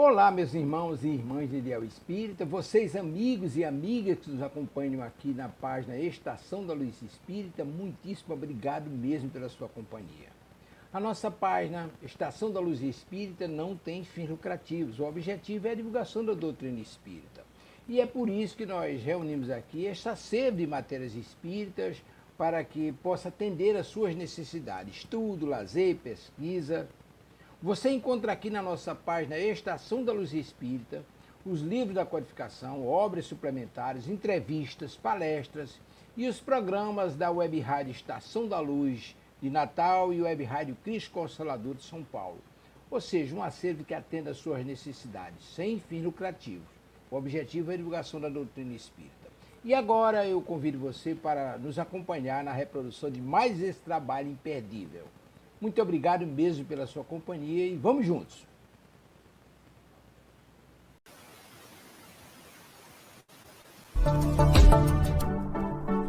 Olá, meus irmãos e irmãs de Ideal Espírita, vocês amigos e amigas que nos acompanham aqui na página Estação da Luz Espírita, muitíssimo obrigado mesmo pela sua companhia. A nossa página Estação da Luz Espírita não tem fins lucrativos, o objetivo é a divulgação da doutrina espírita. E é por isso que nós reunimos aqui esta sede de matérias espíritas para que possa atender às suas necessidades, estudo, lazer, pesquisa. Você encontra aqui na nossa página Estação da Luz Espírita os livros da codificação, obras suplementares, entrevistas, palestras e os programas da Web Rádio Estação da Luz de Natal e Web Rádio Cristo Consolador de São Paulo. Ou seja, um acervo que atenda às suas necessidades, sem fins lucrativos. O objetivo é a divulgação da doutrina espírita. E agora eu convido você para nos acompanhar na reprodução de mais esse trabalho imperdível. Muito obrigado mesmo pela sua companhia e vamos juntos.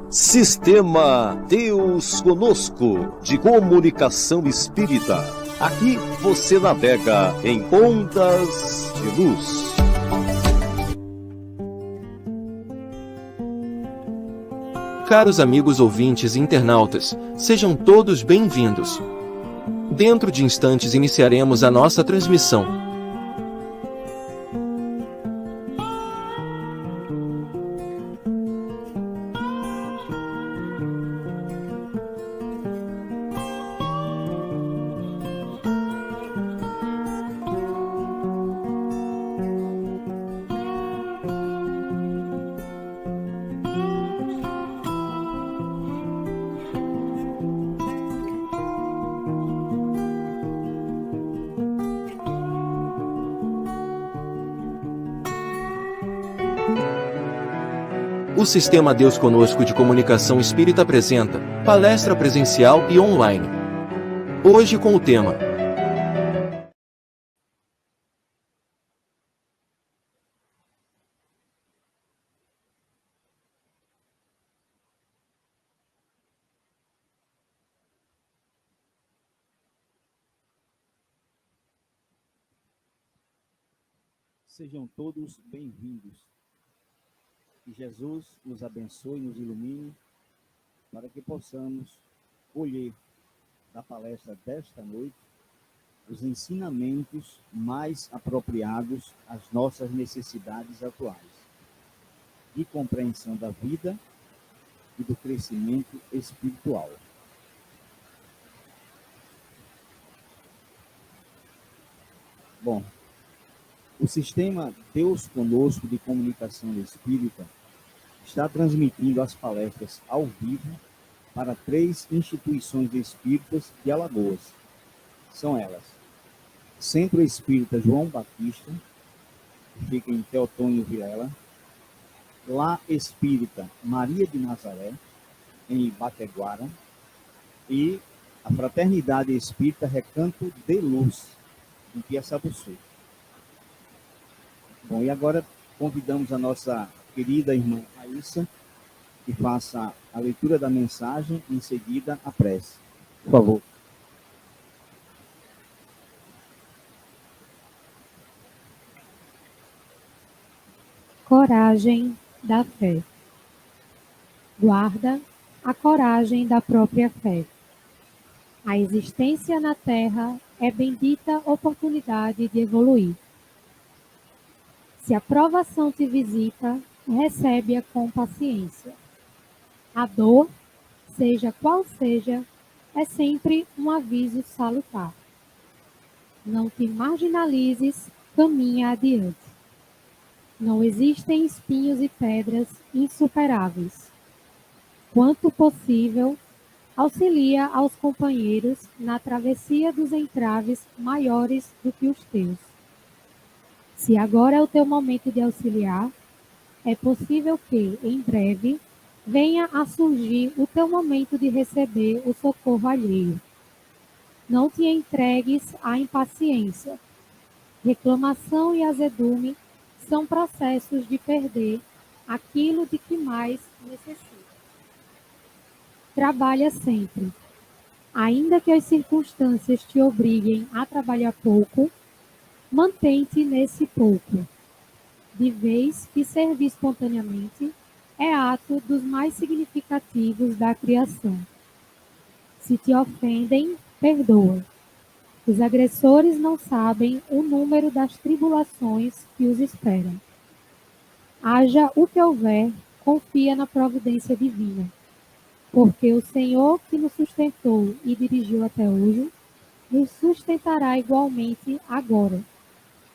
Sistema Deus Conosco, de comunicação espírita. Aqui você navega em ondas de luz. Caros amigos ouvintes e internautas, sejam todos bem-vindos. Dentro de instantes iniciaremos a nossa transmissão. O Sistema Deus Conosco de Comunicação Espírita apresenta palestra presencial e online. Hoje com o tema Sejam todos bem-vindos. Que Jesus nos abençoe e nos ilumine para que possamos colher da palestra desta noite os ensinamentos mais apropriados às nossas necessidades atuais, de compreensão da vida e do crescimento espiritual. Bom, o Sistema Deus Conosco de Comunicação Espírita está transmitindo as palestras ao vivo para 3 instituições espíritas de Alagoas. São elas: Centro Espírita João Batista, que fica em Teotônio Vilela; Lar Espírita Maria de Nazaré, em Bateguara; e a Fraternidade Espírita Recanto de Luz, em Piaçabuçu. Bom, e agora convidamos a nossa querida irmã Raíssa que faça a leitura da mensagem e em seguida a prece. Por favor. Coragem da fé. Guarda a coragem da própria fé. A existência na Terra é bendita oportunidade de evoluir. Se a provação te visita, recebe-a com paciência. A dor, seja qual seja, é sempre um aviso salutar. Não te marginalizes, caminha adiante. Não existem espinhos e pedras insuperáveis. Quanto possível, auxilia aos companheiros na travessia dos entraves maiores do que os teus. Se agora é o teu momento de auxiliar, é possível que, em breve, venha a surgir o teu momento de receber o socorro alheio. Não te entregues à impaciência. Reclamação e azedume são processos de perder aquilo de que mais necessita. Trabalha sempre. Ainda que as circunstâncias te obriguem a trabalhar pouco, mantém-te nesse pouco, de vez que servir espontaneamente é ato dos mais significativos da criação. Se te ofendem, perdoa. Os agressores não sabem o número das tribulações que os esperam. Haja o que houver, confia na providência divina, porque o Senhor que nos sustentou e dirigiu até hoje, nos sustentará igualmente agora,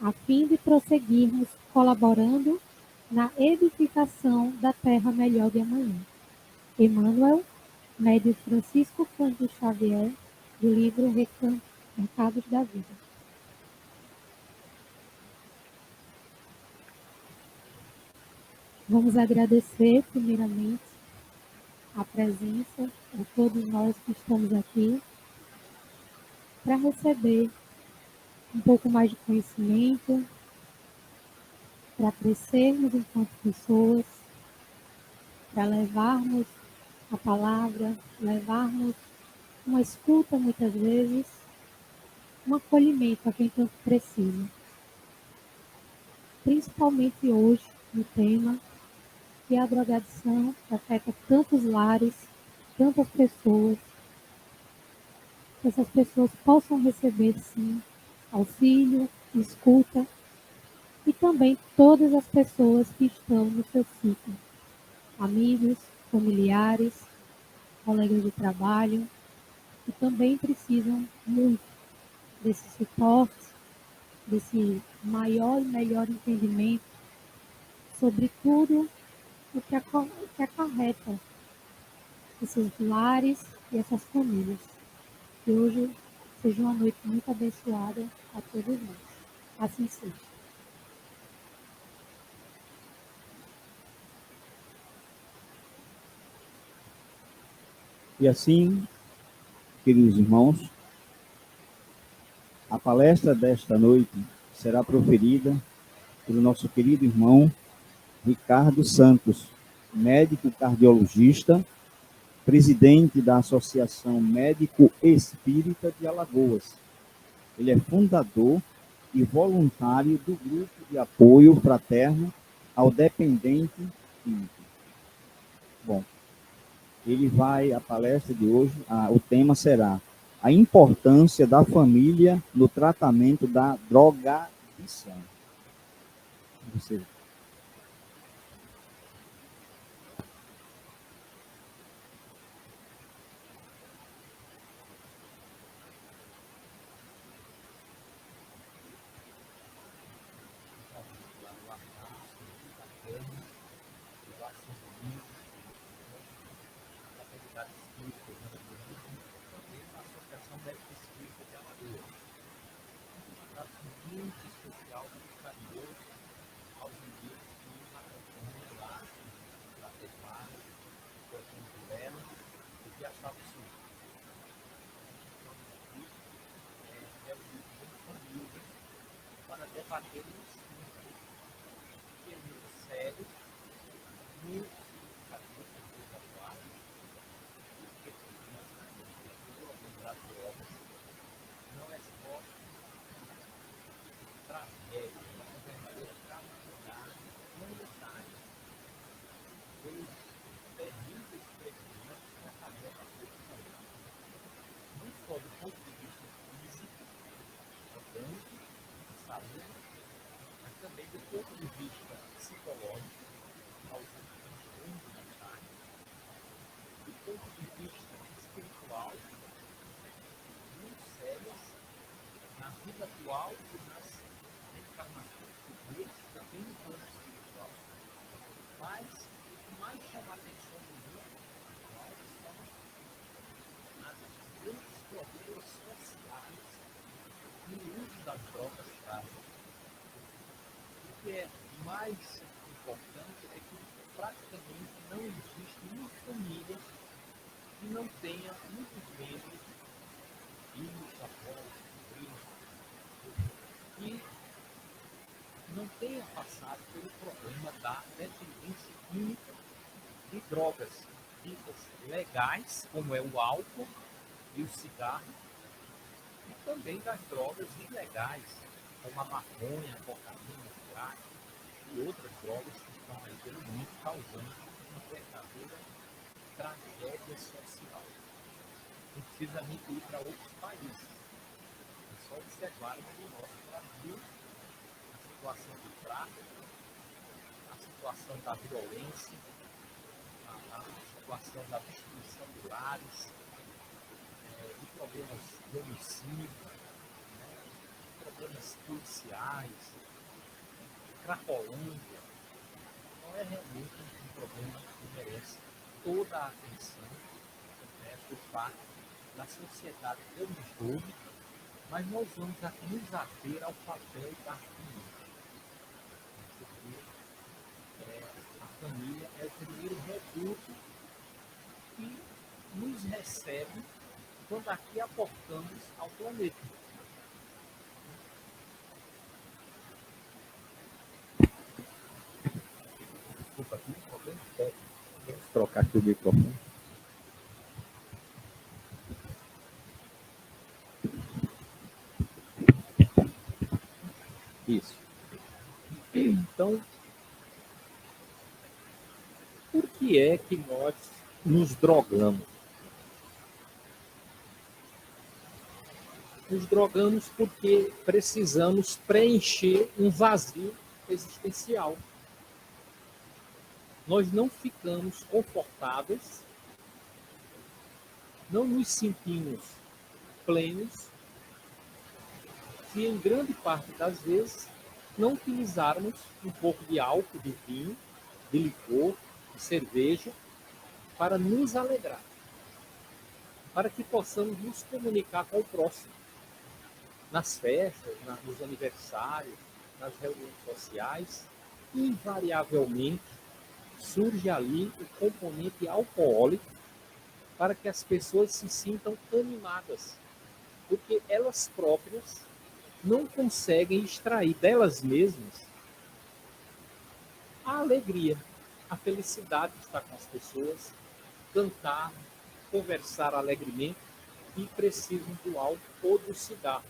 a fim de prosseguirmos colaborando na edificação da terra melhor de amanhã. Emmanuel, médio Francisco Cândido Xavier, do livro Recados da Vida. Vamos agradecer, primeiramente, a presença de todos nós que estamos aqui para receber um pouco mais de conhecimento, para crescermos enquanto pessoas, para levarmos a palavra, levarmos uma escuta muitas vezes, um acolhimento a quem tanto precisa. Principalmente hoje, no tema que a drogadição afeta tantos lares, tantas pessoas, que essas pessoas possam receber, sim, auxílio, escuta, e também todas as pessoas que estão no seu ciclo, amigos, familiares, colegas de trabalho, que também precisam muito desse suporte, desse maior e melhor entendimento sobre tudo o que acarreta esses lares e essas famílias. Que hoje seja uma noite muito abençoada a todos nós. Assim seja. E assim, queridos irmãos, a palestra desta noite será proferida pelo nosso querido irmão Ricardo Santos, médico cardiologista, presidente da Associação Médico Espírita de Alagoas. Ele é fundador e voluntário do Grupo de Apoio Fraterno ao Dependente Químico. Bom, a palestra de hoje, o tema será a importância da família no tratamento da drogadição. Você. O que é mais importante é que praticamente não existe uma família que não tenha muitos membros, filhos, avós, primos, que não tenha passado pelo problema da dependência química de drogas ditas legais, como é o álcool e o cigarro, e também das drogas ilegais, como a maconha, a cocaína, o crack e outras drogas que estão aí pelo mundo causando uma verdadeira tragédia social. Não precisa nem ir para outros países. É só observar que no nosso Brasil a situação do tráfico, a situação da violência, a situação da destruição de lares, de problemas de homicídio, problemas policiais, Cracolândia. Então é realmente um problema que merece toda a atenção, por parte da sociedade como um todo, mas nós vamos aqui nos ater ao papel da família. Porque a família é o primeiro reduto que nos recebe quando aqui aportamos ao planeta. Desculpa, aqui um problema técnico. Vamos trocar aqui o microfone. Isso. Então, por que é que nós nos drogamos? Nos drogamos porque precisamos preencher um vazio existencial. Nós não ficamos confortáveis, não nos sentimos plenos, se em grande parte das vezes não utilizarmos um pouco de álcool, de vinho, de licor, de cerveja, para nos alegrar, para que possamos nos comunicar com o próximo, nas festas, nos aniversários, nas reuniões sociais. Invariavelmente surge ali o componente alcoólico para que as pessoas se sintam animadas, porque elas próprias não conseguem extrair delas mesmas a alegria, a felicidade de estar com as pessoas, cantar, conversar alegremente, e precisam do álcool ou do cigarro,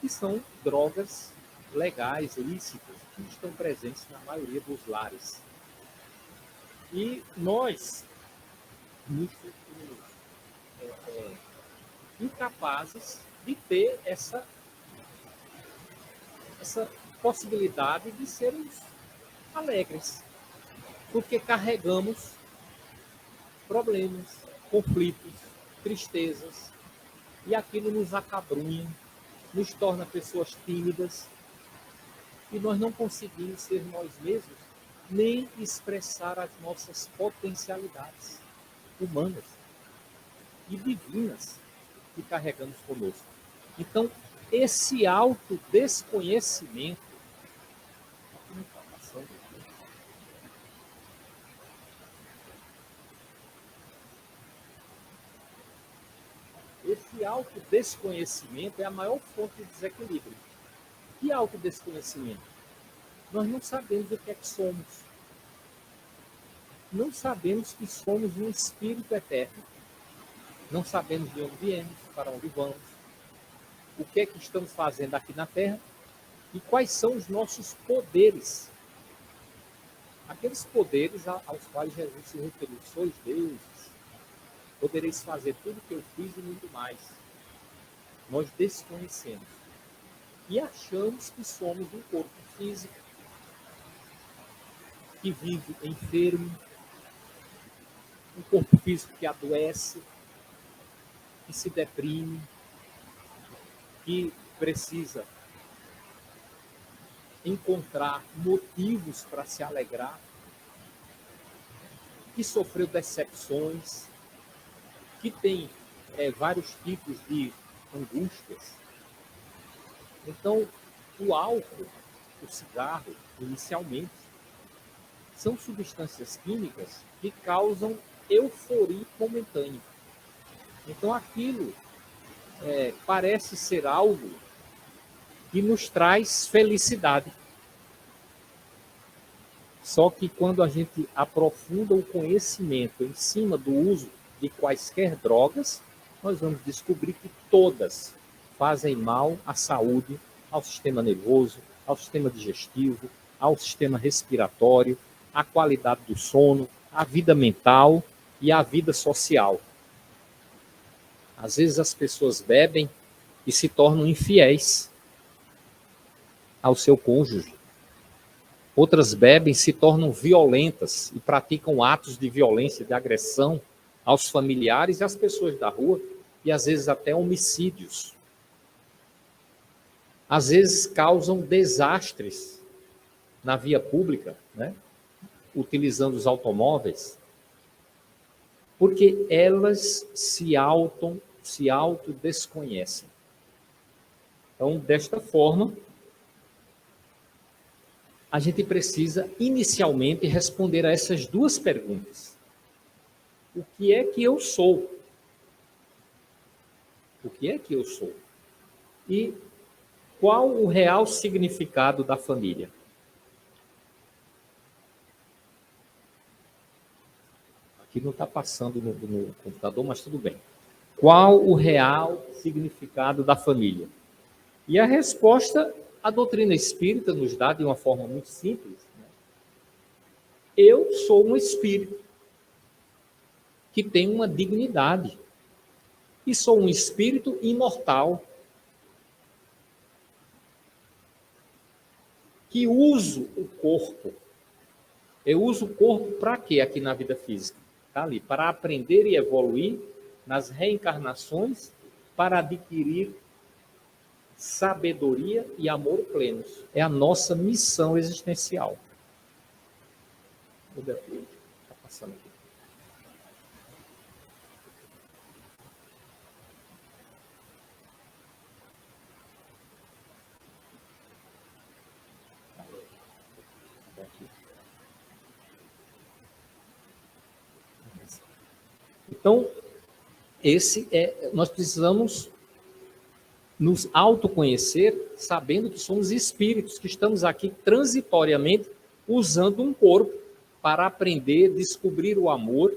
que são drogas legais, lícitas, que estão presentes na maioria dos lares. E nós nos sentimos incapazes de ter essa possibilidade de sermos alegres, porque carregamos problemas, conflitos, tristezas, e aquilo nos acabrunha, nos torna pessoas tímidas, e nós não conseguimos ser nós mesmos, nem expressar as nossas potencialidades humanas e divinas que carregamos conosco. Então, esse autodesconhecimento, esse autodesconhecimento é a maior fonte de desequilíbrio. Que autodesconhecimento? Nós não sabemos o que é que somos. Não sabemos que somos um espírito eterno. Não sabemos de onde viemos, para onde vamos, o que é que estamos fazendo aqui na Terra e quais são os nossos poderes. Aqueles poderes aos quais Jesus se referiu: sois deuses, podereis fazer tudo o que eu fiz e muito mais. Nós desconhecemos e achamos que somos um corpo físico que vive enfermo, um corpo físico que adoece, que se deprime, que precisa encontrar motivos para se alegrar, que sofreu decepções, que tem vários tipos de angústias. Então, o álcool, o cigarro, inicialmente, são substâncias químicas que causam euforia momentânea. Então, aquilo parece ser algo que nos traz felicidade. Só que quando a gente aprofunda o conhecimento em cima do uso de quaisquer drogas, nós vamos descobrir que todas fazem mal à saúde, ao sistema nervoso, ao sistema digestivo, ao sistema respiratório, à qualidade do sono, à vida mental e à vida social. Às vezes as pessoas bebem e se tornam infiéis ao seu cônjuge. Outras bebem, se tornam violentas e praticam atos de violência, de agressão aos familiares e às pessoas da rua, e às vezes até homicídios. Às vezes causam desastres na via pública, né? Utilizando os automóveis, porque elas se autodesconhecem. Então, desta forma, a gente precisa inicialmente responder a essas duas perguntas. O que é que eu sou? O que é que eu sou? E qual o real significado da família? Aqui não está passando no computador, mas tudo bem. Qual o real significado da família? E a resposta, a doutrina espírita nos dá de uma forma muito simples. Né? Eu sou um espírito que tem uma dignidade. E sou um espírito imortal. Que uso o corpo. Eu uso o corpo para quê aqui na vida física? Está ali, para aprender e evoluir nas reencarnações, para adquirir sabedoria e amor plenos. É a nossa missão existencial. Está passando aqui. Então, nós precisamos nos autoconhecer, sabendo que somos espíritos, que estamos aqui transitoriamente usando um corpo para aprender, descobrir o amor,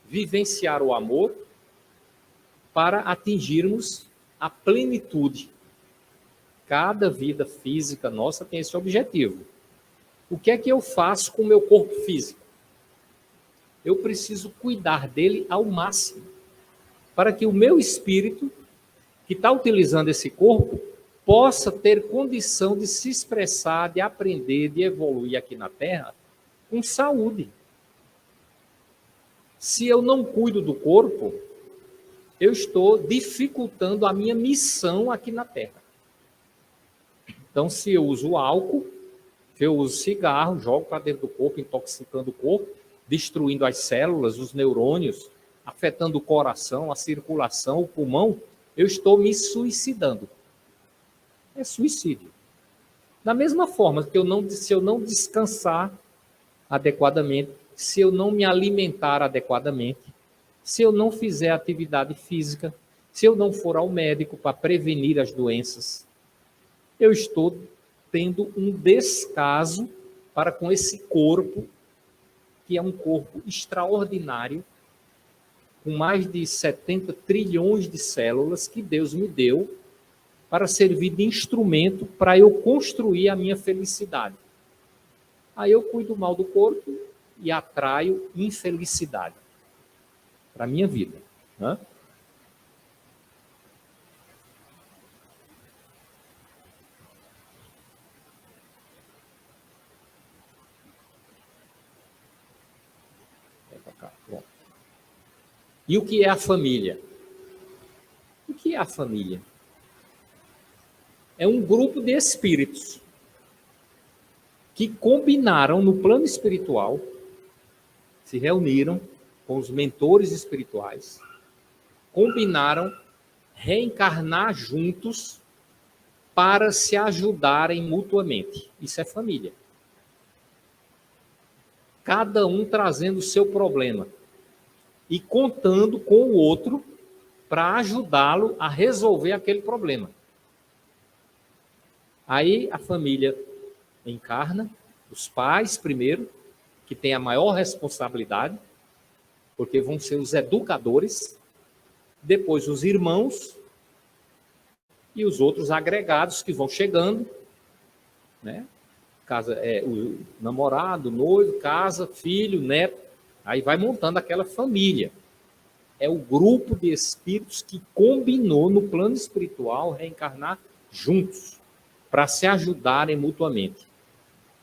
vivenciar o amor, para atingirmos a plenitude. Cada vida física nossa tem esse objetivo. O que é que eu faço com o meu corpo físico? Eu preciso cuidar dele ao máximo, para que o meu espírito, que está utilizando esse corpo, possa ter condição de se expressar, de aprender, de evoluir aqui na Terra com saúde. Se eu não cuido do corpo, eu estou dificultando a minha missão aqui na Terra. Então, se eu uso álcool, se eu uso cigarro, jogo para dentro do corpo, intoxicando o corpo, destruindo as células, os neurônios, afetando o coração, a circulação, o pulmão, eu estou me suicidando. É suicídio. Da mesma forma que se eu não descansar adequadamente, se eu não me alimentar adequadamente, se eu não fizer atividade física, se eu não for ao médico para prevenir as doenças, eu estou tendo um descaso para com esse corpo, que é um corpo extraordinário, com mais de 70 trilhões de células que Deus me deu para servir de instrumento para eu construir a minha felicidade. Aí eu cuido mal do corpo e atraio infelicidade para a minha vida. Né? E o que é a família? O que é a família? É um grupo de espíritos que combinaram no plano espiritual, se reuniram com os mentores espirituais, combinaram reencarnar juntos para se ajudarem mutuamente. Isso é família. Cada um trazendo o seu problema e contando com o outro para ajudá-lo a resolver aquele problema. Aí a família encarna, os pais primeiro, que têm a maior responsabilidade, porque vão ser os educadores, depois os irmãos, e os outros agregados que vão chegando, né? Casa, o namorado, o noivo, casa, filho, neto, aí vai montando aquela família. É o grupo de espíritos que combinou no plano espiritual reencarnar juntos, para se ajudarem mutuamente.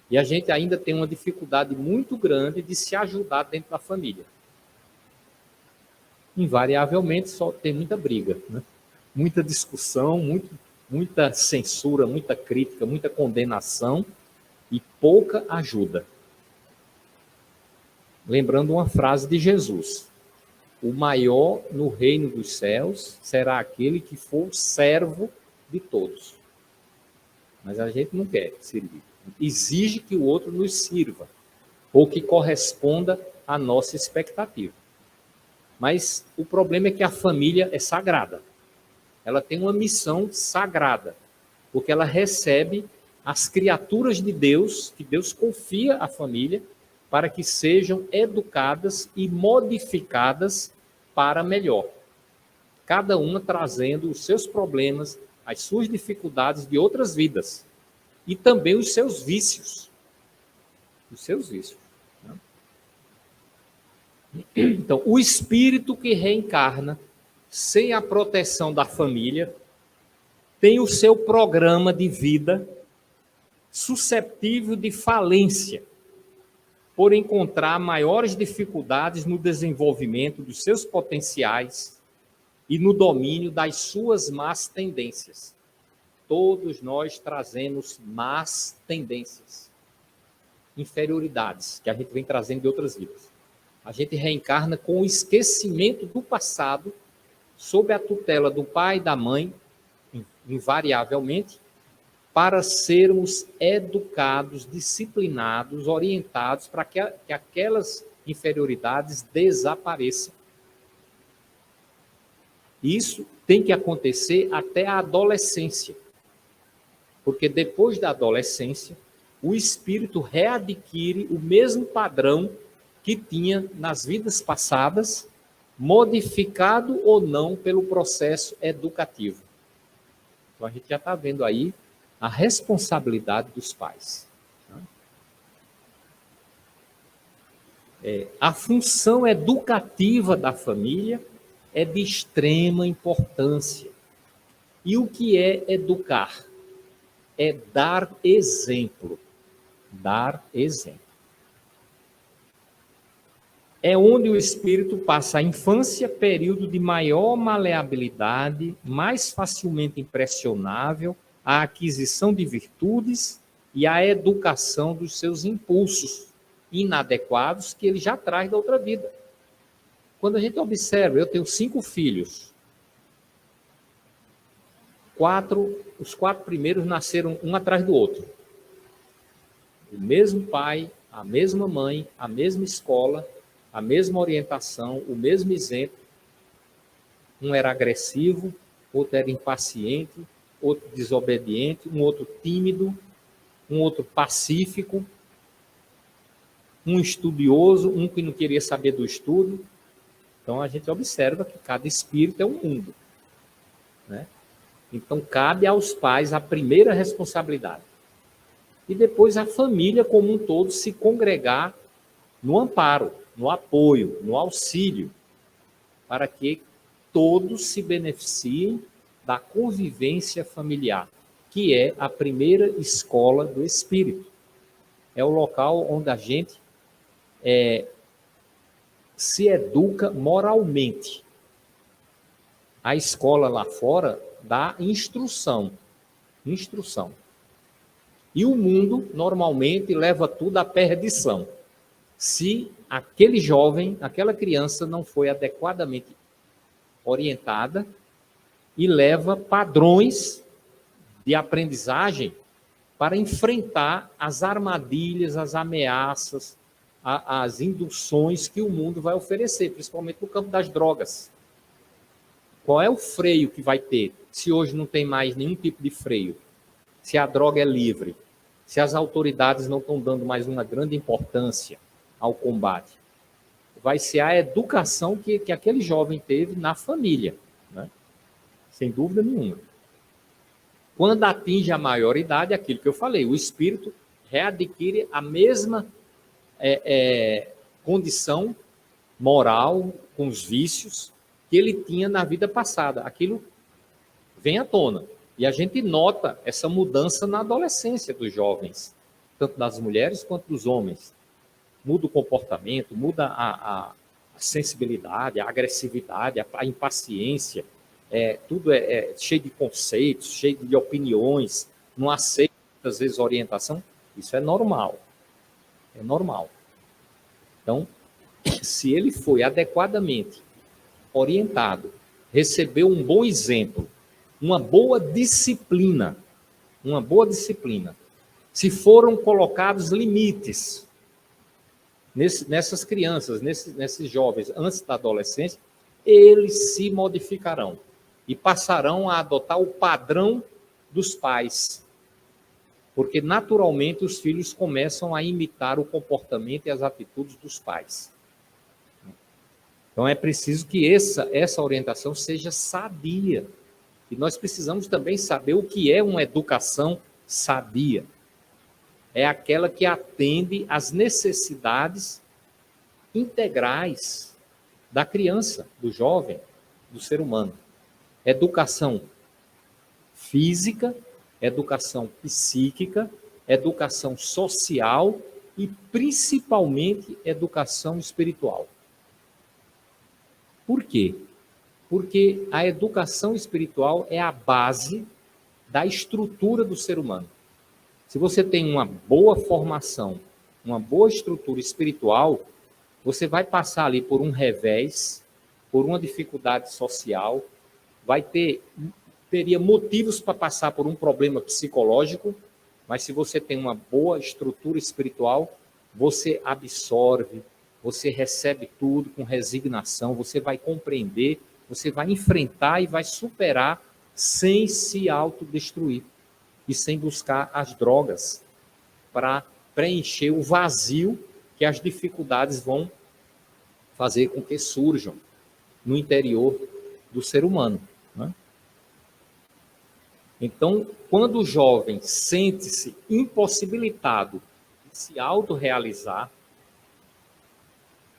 E a gente ainda tem uma dificuldade muito grande de se ajudar dentro da família. Invariavelmente só tem muita briga, né? Muita discussão, muita censura, muita crítica, muita condenação e pouca ajuda. Lembrando uma frase de Jesus: o maior no reino dos céus será aquele que for servo de todos. Mas a gente não quer servir. Exige que o outro nos sirva, ou que corresponda à nossa expectativa. Mas o problema é que a família é sagrada. Ela tem uma missão sagrada, porque ela recebe as criaturas de Deus, que Deus confia à família, para que sejam educadas e modificadas para melhor. Cada uma trazendo os seus problemas, as suas dificuldades de outras vidas. E também os seus vícios. Os seus vícios. Então, o espírito que reencarna sem a proteção da família tem o seu programa de vida suscetível de falência, por encontrar maiores dificuldades no desenvolvimento dos seus potenciais e no domínio das suas más tendências. Todos nós trazemos más tendências, inferioridades, que a gente vem trazendo de outras vidas. A gente reencarna com o esquecimento do passado, sob a tutela do pai e da mãe, invariavelmente, para sermos educados, disciplinados, orientados para que aquelas inferioridades desapareçam. Isso tem que acontecer até a adolescência, porque depois da adolescência, o espírito readquire o mesmo padrão que tinha nas vidas passadas, modificado ou não pelo processo educativo. Então a gente já está vendo aí a responsabilidade dos pais. A função educativa da família é de extrema importância. E o que é educar? É dar exemplo. Dar exemplo. É onde o espírito passa a infância, período de maior maleabilidade, mais facilmente impressionável, a aquisição de virtudes e a educação dos seus impulsos inadequados que ele já traz da outra vida. Quando a gente observa, eu tenho 5 filhos. Os 4 primeiros nasceram um atrás do outro. O mesmo pai, a mesma mãe, a mesma escola, a mesma orientação, o mesmo exemplo. Um era agressivo, outro era impaciente, outro desobediente, um outro tímido, um outro pacífico, um estudioso, um que não queria saber do estudo. Então, a gente observa que cada espírito é um mundo, né? Então, cabe aos pais a primeira responsabilidade. E depois a família como um todo se congregar no amparo, no apoio, no auxílio, para que todos se beneficiem da convivência familiar, que é a primeira escola do espírito. É o local onde a gente se educa moralmente. A escola lá fora dá instrução. E o mundo, normalmente, leva tudo à perdição. Se aquele jovem, aquela criança não foi adequadamente orientada e leva padrões de aprendizagem para enfrentar as armadilhas, as ameaças, as induções que o mundo vai oferecer, principalmente no campo das drogas. Qual é o freio que vai ter se hoje não tem mais nenhum tipo de freio? Se a droga é livre? Se as autoridades não estão dando mais uma grande importância ao combate? Vai ser a educação que aquele jovem teve na família, né? Sem dúvida nenhuma. Quando atinge a maioridade, aquilo que eu falei, o espírito readquire a mesma condição moral, com os vícios que ele tinha na vida passada. Aquilo vem à tona. E a gente nota essa mudança na adolescência dos jovens, tanto das mulheres quanto dos homens. Muda o comportamento, muda a sensibilidade, a agressividade, a impaciência. Tudo é cheio de conceitos, cheio de opiniões, não aceita, às vezes, orientação. Isso é normal. É normal. Então, se ele foi adequadamente orientado, recebeu um bom exemplo, uma boa disciplina, se foram colocados limites nessas crianças, nesses jovens, antes da adolescência, eles se modificarão e passarão a adotar o padrão dos pais. Porque, naturalmente, os filhos começam a imitar o comportamento e as atitudes dos pais. Então, é preciso que essa orientação seja sadia. E nós precisamos também saber o que é uma educação sadia. É aquela que atende às necessidades integrais da criança, do jovem, do ser humano. Educação física, educação psíquica, educação social e, principalmente, educação espiritual. Por quê? Porque a educação espiritual é a base da estrutura do ser humano. Se você tem uma boa formação, uma boa estrutura espiritual, você vai passar ali por um revés, por uma dificuldade social, teria motivos para passar por um problema psicológico, mas se você tem uma boa estrutura espiritual, você absorve, você recebe tudo com resignação, você vai compreender, você vai enfrentar e vai superar sem se autodestruir e sem buscar as drogas para preencher o vazio que as dificuldades vão fazer com que surjam no interior do ser humano, né? Então, quando o jovem sente-se impossibilitado de se autorrealizar,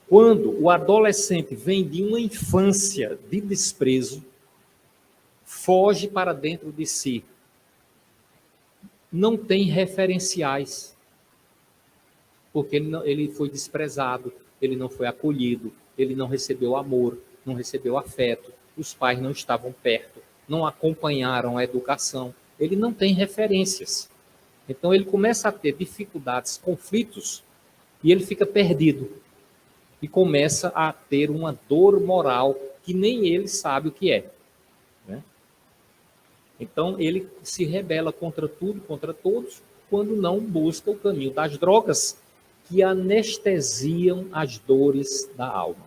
quando o adolescente vem de uma infância de desprezo, foge para dentro de si, não tem referenciais, porque ele foi desprezado, ele não foi acolhido, ele não recebeu amor, não recebeu afeto, os pais não estavam perto, não acompanharam a educação, ele não tem referências. Então ele começa a ter dificuldades, conflitos, e ele fica perdido. E começa a ter uma dor moral que nem ele sabe o que é, né? Então ele se rebela contra tudo, contra todos, quando não busca o caminho das drogas que anestesiam as dores da alma.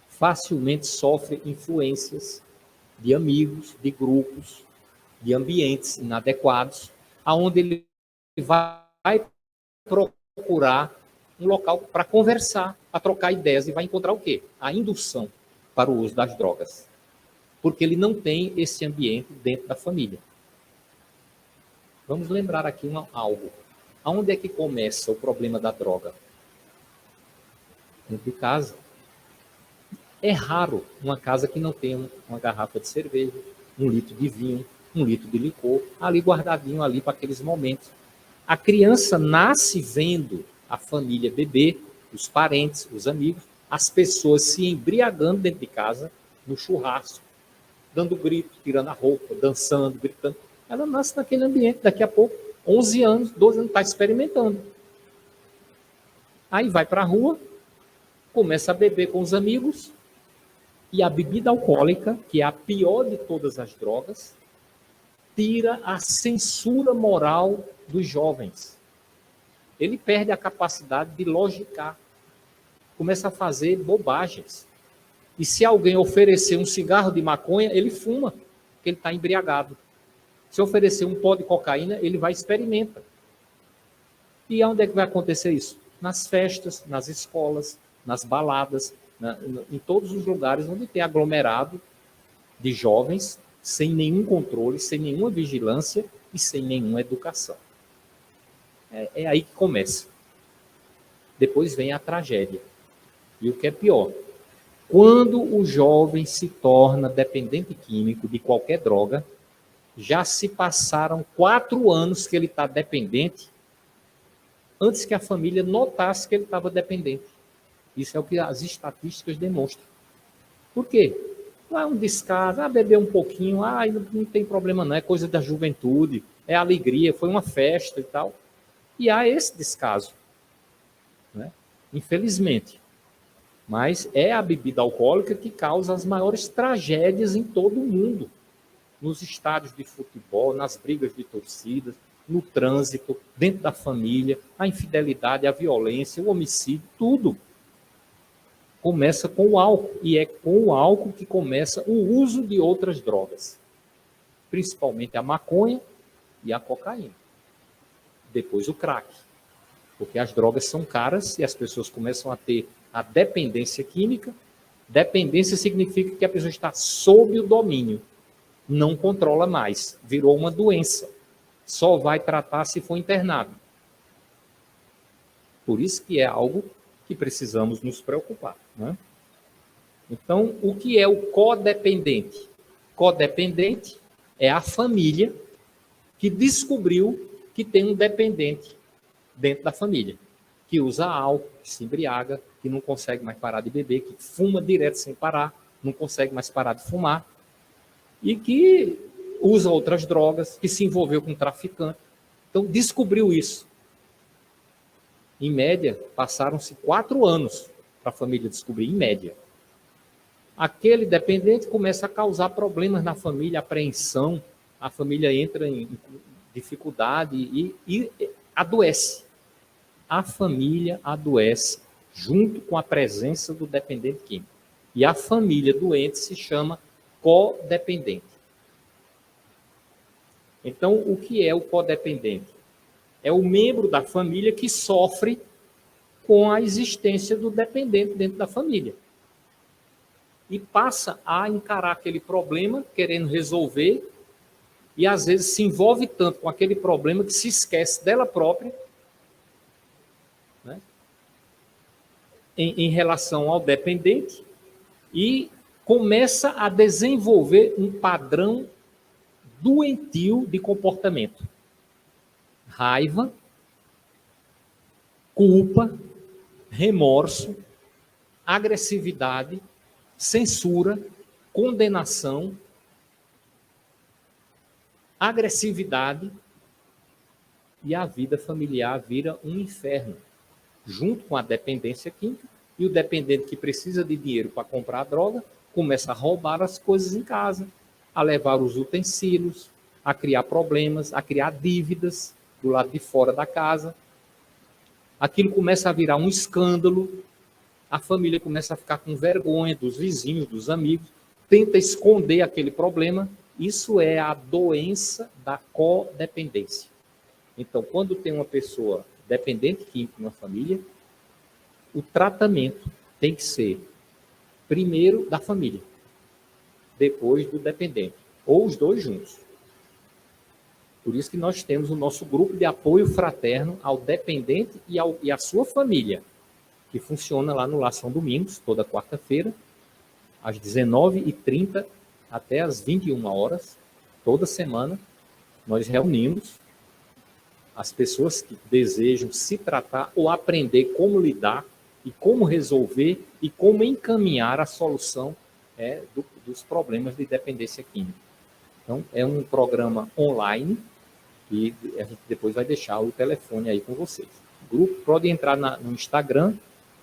Facilmente sofre influências de amigos, de grupos, de ambientes inadequados, aonde ele vai procurar um local para conversar, para trocar ideias, e vai encontrar o quê? A indução para o uso das drogas. Porque ele não tem esse ambiente dentro da família. Vamos lembrar aqui algo. Aonde é que começa o problema da droga? Dentro de casa. É raro uma casa que não tenha uma garrafa de cerveja, 1 litro de vinho, 1 litro de licor, ali guardadinho ali para aqueles momentos. A criança nasce vendo a família beber, os parentes, os amigos, as pessoas se embriagando dentro de casa, no churrasco, dando grito, tirando a roupa, dançando, gritando. Ela nasce naquele ambiente, daqui a pouco, 11 anos, 12 anos, está experimentando. Aí vai para a rua, começa a beber com os amigos, e a bebida alcoólica, que é a pior de todas as drogas, tira a censura moral dos jovens. Ele perde a capacidade de logicar, começa a fazer bobagens. E se alguém oferecer um cigarro de maconha, ele fuma, porque ele está embriagado. Se oferecer um pó de cocaína, ele vai e experimenta. E onde é que vai acontecer isso? Nas festas, nas escolas, nas baladas, em todos os lugares onde tem aglomerado de jovens sem nenhum controle, sem nenhuma vigilância e sem nenhuma educação. É aí que começa. Depois vem a tragédia. E o que é pior, quando o jovem se torna dependente químico de qualquer droga, já se passaram 4 anos que ele está dependente, antes que a família notasse que ele estava dependente. Isso é o que as estatísticas demonstram. Por quê? É um descaso, beber um pouquinho, não tem problema não, é coisa da juventude, é alegria, foi uma festa e tal. E há esse descaso, né? Infelizmente. Mas é a bebida alcoólica que causa as maiores tragédias em todo o mundo. Nos estádios de futebol, nas brigas de torcidas, no trânsito, dentro da família, a infidelidade, a violência, o homicídio, tudo começa com o álcool. E é com o álcool que começa o uso de outras drogas, principalmente a maconha e a cocaína. Depois o crack, porque as drogas são caras e as pessoas começam a ter a dependência química. Dependência significa que a pessoa está sob o domínio, não controla mais, virou uma doença. Só vai tratar se for internado. Por isso que é algo que precisamos nos preocupar, né? Então, o que é o codependente? Codependente é a família que descobriu que tem um dependente dentro da família, que usa álcool, que se embriaga, que não consegue mais parar de beber, que fuma direto sem parar, não consegue mais parar de fumar, e que usa outras drogas, que se envolveu com traficante. Então, descobriu isso. Em média, passaram-se 4 anos para a família descobrir, em média. Aquele dependente começa a causar problemas na família, apreensão, a família entra em dificuldade e adoece. A família adoece junto com a presença do dependente químico. E a família doente se chama codependente. Então, o que é o codependente? É o membro da família que sofre com a existência do dependente dentro da família. E passa a encarar aquele problema, querendo resolver, e às vezes se envolve tanto com aquele problema que se esquece dela própria, né, em relação ao dependente, e começa a desenvolver um padrão doentio de comportamento. Raiva, culpa, remorso, agressividade, censura, condenação, agressividade, e a vida familiar vira um inferno, junto com a dependência química, e o dependente que precisa de dinheiro para comprar a droga começa a roubar as coisas em casa, a levar os utensílios, a criar problemas, a criar dívidas do lado de fora da casa. Aquilo começa a virar um escândalo, a família começa a ficar com vergonha dos vizinhos, dos amigos, tenta esconder aquele problema. Isso é a doença da codependência. Então, quando tem uma pessoa dependente químico na família, o tratamento tem que ser primeiro da família, depois do dependente, ou os dois juntos. Por isso que nós temos o nosso grupo de apoio fraterno ao dependente e à sua família, que funciona lá no Lar São Domingos, toda quarta-feira, às 19h30 até às 21 horas, toda semana, nós reunimos as pessoas que desejam se tratar ou aprender como lidar e como resolver e como encaminhar a solução dos problemas de dependência química. Então, é um programa online e a gente depois vai deixar o telefone aí com vocês. O grupo pode entrar no Instagram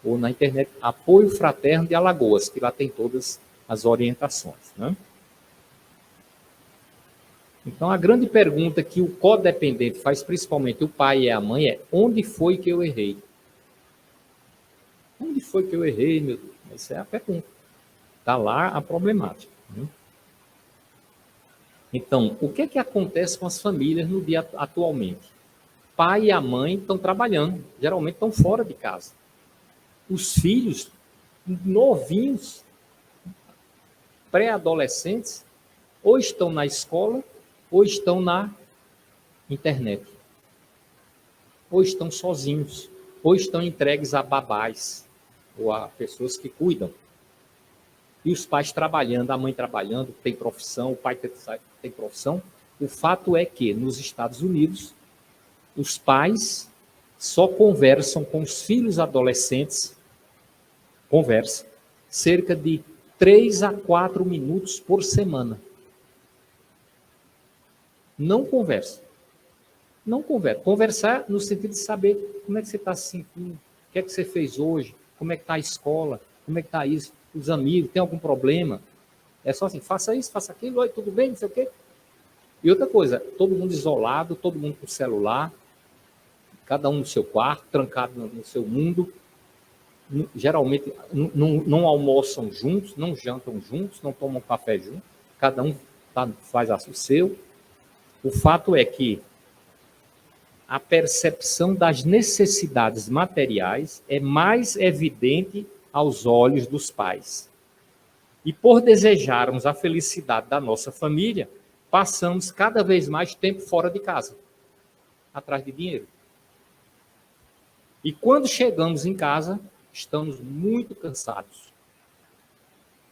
ou na internet, Apoio Fraterno de Alagoas, que lá tem todas as orientações, né? Então, a grande pergunta que o codependente faz, principalmente o pai e a mãe, é: onde foi que eu errei? Onde foi que eu errei, meu Deus? Essa é a pergunta. Está lá a problemática, né? Então, o que é que acontece com as famílias no dia atualmente? Pai e a mãe estão trabalhando, geralmente estão fora de casa. Os filhos novinhos, pré-adolescentes, Ou estão na escola, ou estão na internet. Ou estão sozinhos, ou estão entregues a babás, ou a pessoas que cuidam. E os pais trabalhando, a mãe trabalhando, tem profissão, o pai tem profissão. O fato é que, nos Estados Unidos, os pais só conversam com os filhos adolescentes, cerca de 3 a 4 minutos por semana. Não conversa. Não conversa. Conversar no sentido de saber como é que você está se sentindo, o que é que você fez hoje, como é que está a escola, como é que está isso, os amigos, tem algum problema? É só assim, faça isso, faça aquilo, oi, tudo bem, não sei o quê. E outra coisa, todo mundo isolado, todo mundo com celular, cada um no seu quarto, trancado no seu mundo. Geralmente não almoçam juntos, não jantam juntos, não tomam café juntos, cada um faz o seu. O fato é que a percepção das necessidades materiais é mais evidente aos olhos dos pais. E por desejarmos a felicidade da nossa família, passamos cada vez mais tempo fora de casa, atrás de dinheiro. E quando chegamos em casa, estamos muito cansados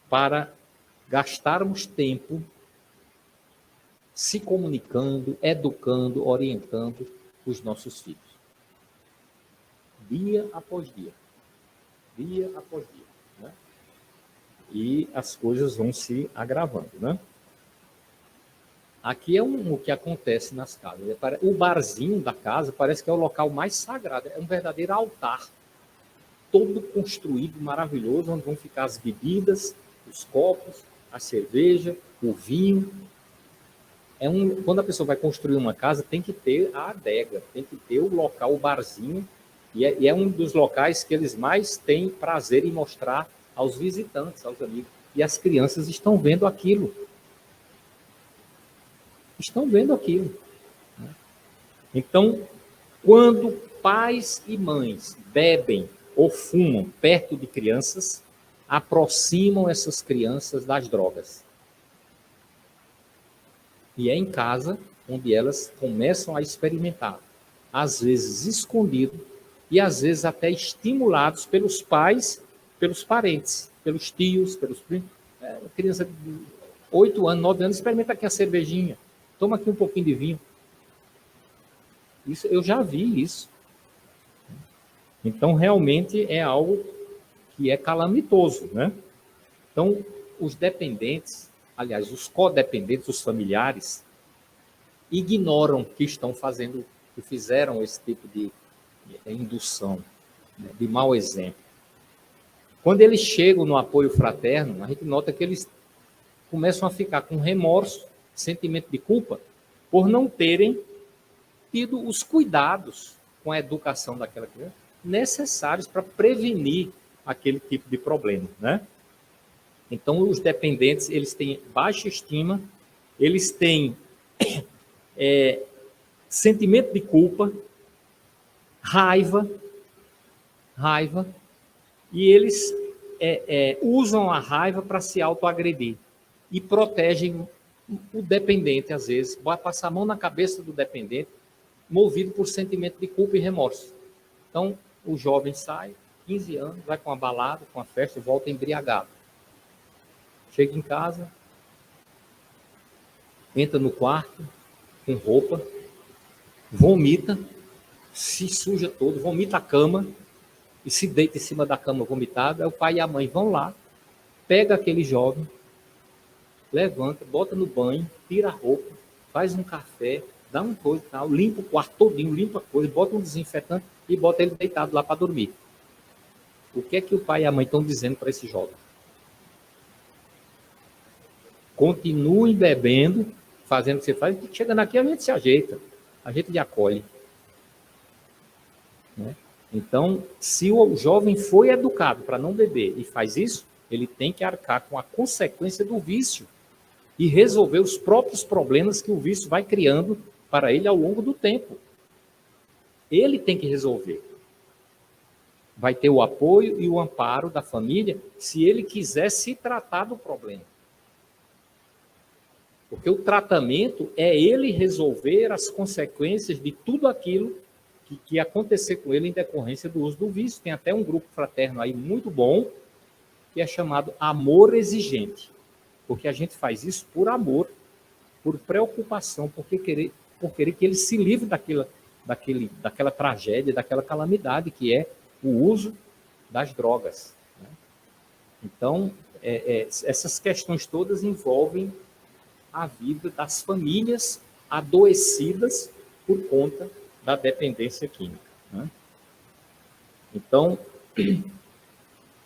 para gastarmos tempo se comunicando, educando, orientando os nossos filhos. Dia após dia. Dia após dia. Né? E as coisas vão se agravando. Né? Aqui é o que acontece nas casas. O barzinho da casa parece que é o local mais sagrado. É um verdadeiro altar. Todo construído, maravilhoso, onde vão ficar as bebidas, os copos, a cerveja, o vinho. Quando a pessoa vai construir uma casa, tem que ter a adega, tem que ter o local, o barzinho, e é um dos locais que eles mais têm prazer em mostrar aos visitantes, aos amigos. E as crianças estão vendo aquilo. Estão vendo aquilo. Então, quando pais e mães bebem ou fumam perto de crianças, aproximam essas crianças das drogas. E é em casa onde elas começam a experimentar, às vezes escondido e às vezes até estimulados pelos pais, pelos parentes, pelos tios, pelos primos. Criança de 8 anos, 9 anos, experimenta aqui a cervejinha, toma aqui um pouquinho de vinho. Isso, eu já vi isso. Então, realmente é algo que é calamitoso, né? Então, os dependentes, aliás, os codependentes, os familiares, ignoram que estão fazendo, que fizeram esse tipo de indução, né, de mau exemplo. Quando eles chegam no apoio fraterno, a gente nota que eles começam a ficar com remorso, sentimento de culpa, por não terem tido os cuidados com a educação daquela criança necessários para prevenir aquele tipo de problema, né? Então, os dependentes, eles têm baixa estima, eles têm sentimento de culpa, raiva, e eles usam a raiva para se autoagredir e protegem o dependente, às vezes, vai passar a mão na cabeça do dependente, movido por sentimento de culpa e remorso. Então, o jovem sai, 15 anos, vai com uma balada, com uma festa, volta embriagado. Chega em casa, entra no quarto, com roupa, vomita, se suja todo, vomita a cama e se deita em cima da cama vomitado. Aí o pai e a mãe vão lá, pega aquele jovem, levanta, bota no banho, tira a roupa, faz um café, dá um coisa e tal, limpa o quarto todinho, limpa a coisa, bota um desinfetante e bota ele deitado lá para dormir. O que é que o pai e a mãe estão dizendo para esse jovem? Continuem bebendo, fazendo o que você faz, e chegando aqui a gente se ajeita, a gente lhe acolhe. Né? Então, se o jovem foi educado para não beber e faz isso, ele tem que arcar com a consequência do vício e resolver os próprios problemas que o vício vai criando para ele ao longo do tempo. Ele tem que resolver. Vai ter o apoio e o amparo da família se ele quiser se tratar do problema. Porque o tratamento é ele resolver as consequências de tudo aquilo que acontecer com ele em decorrência do uso do vício. Tem até um grupo fraterno aí muito bom, que é chamado amor exigente. Porque a gente faz isso por amor, por preocupação, por querer que ele se livre daquela tragédia, daquela calamidade que é o uso das drogas. Né? Então, essas questões todas envolvem a vida das famílias adoecidas por conta da dependência química. Né? Então,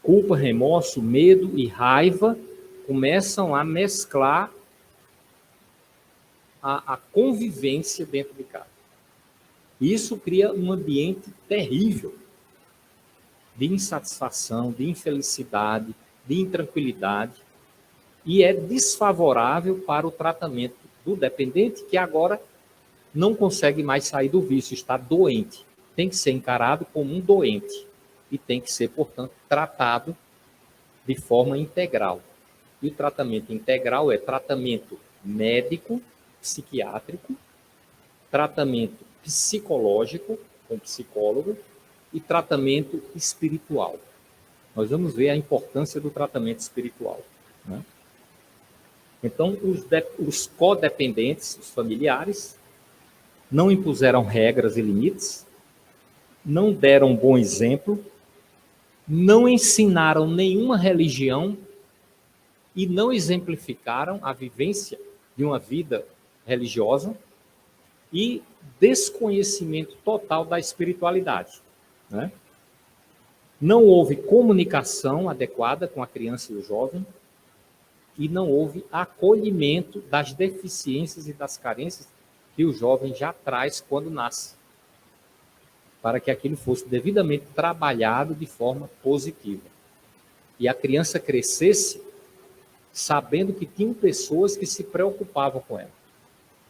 culpa, remorso, medo e raiva começam a mesclar a convivência dentro de casa. Isso cria um ambiente terrível de insatisfação, de infelicidade, de intranquilidade, e é desfavorável para o tratamento do dependente, que agora não consegue mais sair do vício, está doente. Tem que ser encarado como um doente e tem que ser, portanto, tratado de forma integral. E o tratamento integral é tratamento médico, psiquiátrico, tratamento psicológico, com psicólogo, e tratamento espiritual. Nós vamos ver a importância do tratamento espiritual. Né? Então, os codependentes, os familiares, não impuseram regras e limites, não deram bom exemplo, não ensinaram nenhuma religião e não exemplificaram a vivência de uma vida religiosa e desconhecimento total da espiritualidade. Né? Não houve comunicação adequada com a criança e o jovem e não houve acolhimento das deficiências e das carências que o jovem já traz quando nasce, para que aquilo fosse devidamente trabalhado de forma positiva. E a criança crescesse sabendo que tinham pessoas que se preocupavam com ela,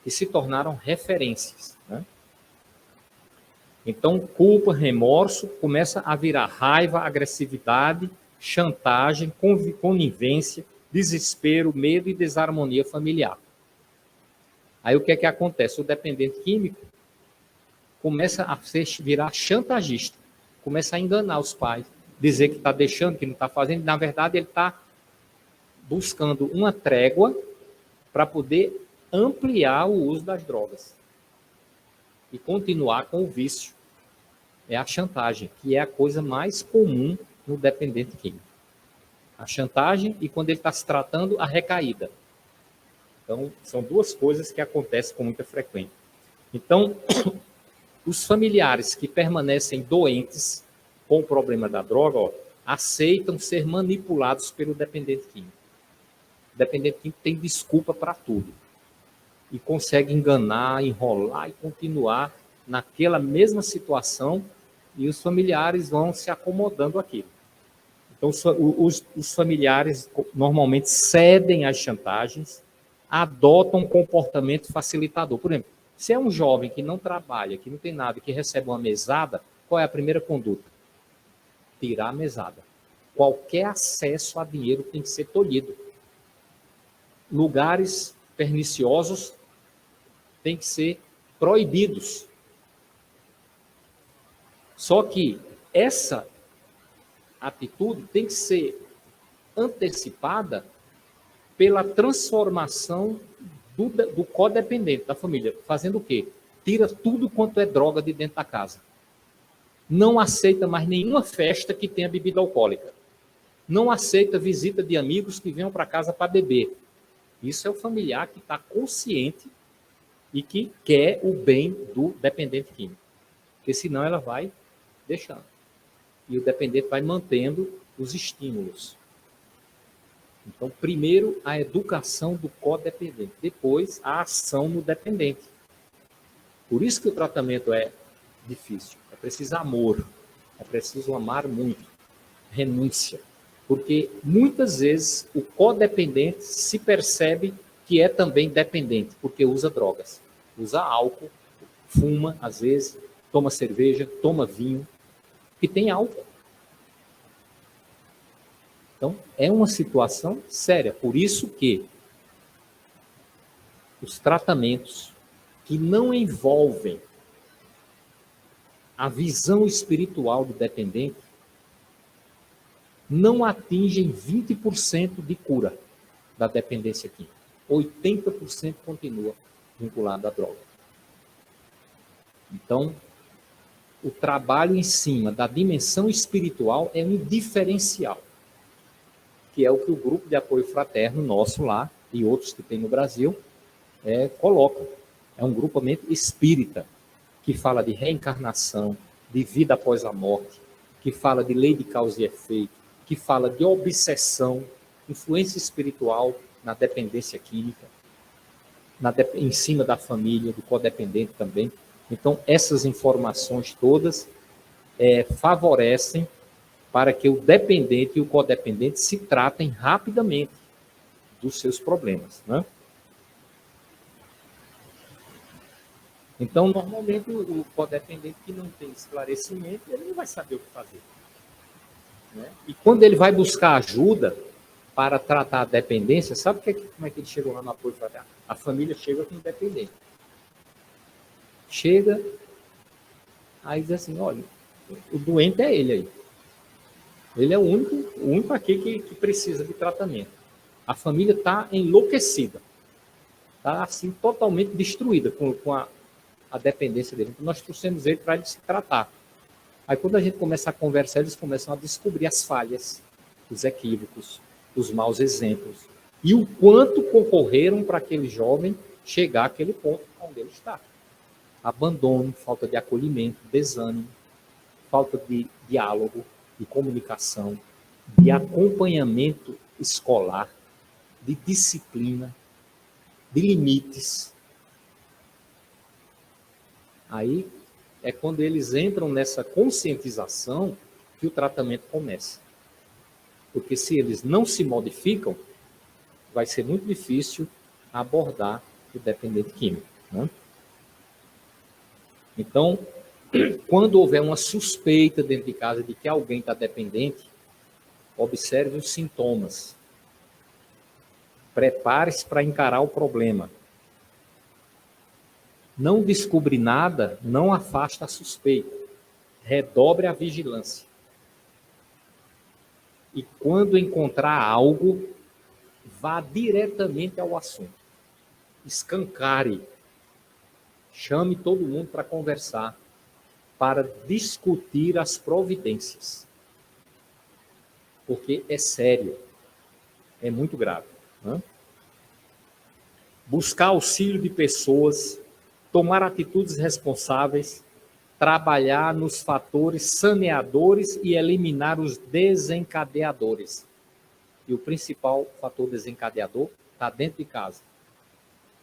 que se tornaram referências. Né? Então, culpa, remorso, começa a virar raiva, agressividade, chantagem, conivência, desespero, medo e desarmonia familiar. Aí o que é que acontece? O dependente químico começa a virar chantagista, começa a enganar os pais, dizer que está deixando, que não está fazendo. Na verdade, ele está buscando uma trégua para poder ampliar o uso das drogas e continuar com o vício. É a chantagem, que é a coisa mais comum no dependente químico. A chantagem e, quando ele está se tratando, a recaída. Então, são duas coisas que acontecem com muita frequência. Então, os familiares que permanecem doentes com o problema da droga, aceitam ser manipulados pelo dependente químico. O dependente químico tem desculpa para tudo. E consegue enganar, enrolar e continuar naquela mesma situação, e os familiares vão se acomodando àquilo. Então, os familiares normalmente cedem às chantagens, adotam um comportamento facilitador. Por exemplo, se é um jovem que não trabalha, que não tem nada, que recebe uma mesada, qual é a primeira conduta? Tirar a mesada. Qualquer acesso a dinheiro tem que ser tolhido. Lugares perniciosos têm que ser proibidos. Só que essa atitude tem que ser antecipada pela transformação do codependente da família. Fazendo o quê? Tira tudo quanto é droga de dentro da casa. Não aceita mais nenhuma festa que tenha bebida alcoólica. Não aceita visita de amigos que venham para casa para beber. Isso é o familiar que está consciente e que quer o bem do dependente químico. Porque senão ela vai deixando. E o dependente vai mantendo os estímulos. Então, primeiro, a educação do codependente. Depois, a ação no dependente. Por isso que o tratamento é difícil. É preciso amor. É preciso amar muito. Renúncia. Porque, muitas vezes, o codependente se percebe que é também dependente, porque usa drogas. Usa álcool, fuma, às vezes, toma cerveja, toma vinho, que tem álcool. Então, é uma situação séria. Por isso que os tratamentos que não envolvem a visão espiritual do dependente não atingem 20% de cura da dependência química. 80% continua vinculado à droga. Então, o trabalho em cima da dimensão espiritual é um diferencial, que é o que o grupo de apoio fraterno nosso lá, e outros que tem no Brasil, colocam. É um grupamento espírita, que fala de reencarnação, de vida após a morte, que fala de lei de causa e efeito, que fala de obsessão, influência espiritual na dependência química, em cima da família, do codependente também. Então, essas informações todas favorecem para que o dependente e o codependente se tratem rapidamente dos seus problemas, né? Então, normalmente, o codependente que não tem esclarecimento, ele não vai saber o que fazer, né? E quando ele vai buscar ajuda para tratar a dependência, sabe como é que ele chegou lá no apoio fraterno? A família chega com o dependente. Chega, aí diz assim, olha, o doente é ele aí. Ele é o único aqui que precisa de tratamento. A família está enlouquecida. Está assim, totalmente destruída com a dependência dele. Então, nós trouxemos ele para ele se tratar. Aí, quando a gente começa a conversar, eles começam a descobrir as falhas, os equívocos, os maus exemplos. E o quanto concorreram para aquele jovem chegar àquele ponto onde ele está. Abandono, falta de acolhimento, desânimo, falta de diálogo, de comunicação, de acompanhamento escolar, de disciplina, de limites. Aí é quando eles entram nessa conscientização que o tratamento começa. Porque se eles não se modificam, vai ser muito difícil abordar o dependente químico, né? Então, quando houver uma suspeita dentro de casa de que alguém está dependente, observe os sintomas. Prepare-se para encarar o problema. Não descobrir nada, não afasta a suspeita. Redobre a vigilância. E quando encontrar algo, vá diretamente ao assunto. Escancare. Chame todo mundo para conversar, para discutir as providências. Porque é sério. É muito grave, né? Buscar auxílio de pessoas, tomar atitudes responsáveis, trabalhar nos fatores saneadores e eliminar os desencadeadores. E o principal fator desencadeador está dentro de casa.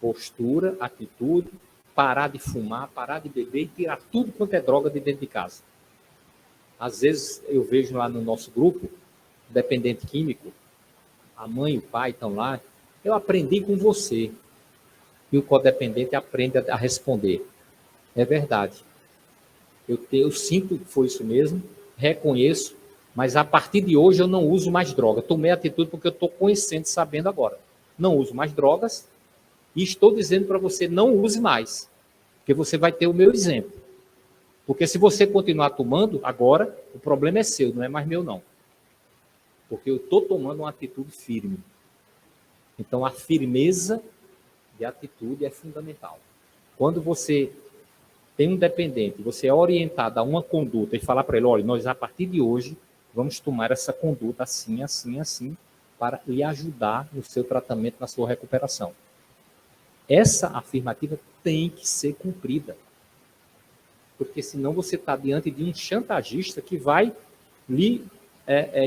Postura, atitude, parar de fumar, parar de beber e tirar tudo quanto é droga de dentro de casa. Às vezes eu vejo lá no nosso grupo, dependente químico, a mãe e o pai estão lá, eu aprendi com você. E o codependente aprende a responder. É verdade. Eu sinto que foi isso mesmo, reconheço, mas a partir de hoje eu não uso mais droga. Tomei atitude porque eu estou conhecendo, sabendo agora. Não uso mais drogas e estou dizendo para você, não use mais, porque você vai ter o meu exemplo. Porque se você continuar tomando, agora o problema é seu, não é mais meu não. Porque eu estou tomando uma atitude firme. Então a firmeza de atitude é fundamental. Quando você tem um dependente, você é orientado a uma conduta e falar para ele, olha, nós a partir de hoje vamos tomar essa conduta assim, assim, assim, para lhe ajudar no seu tratamento, na sua recuperação. Essa afirmativa tem que ser cumprida. Porque senão você está diante de um chantagista que vai lhe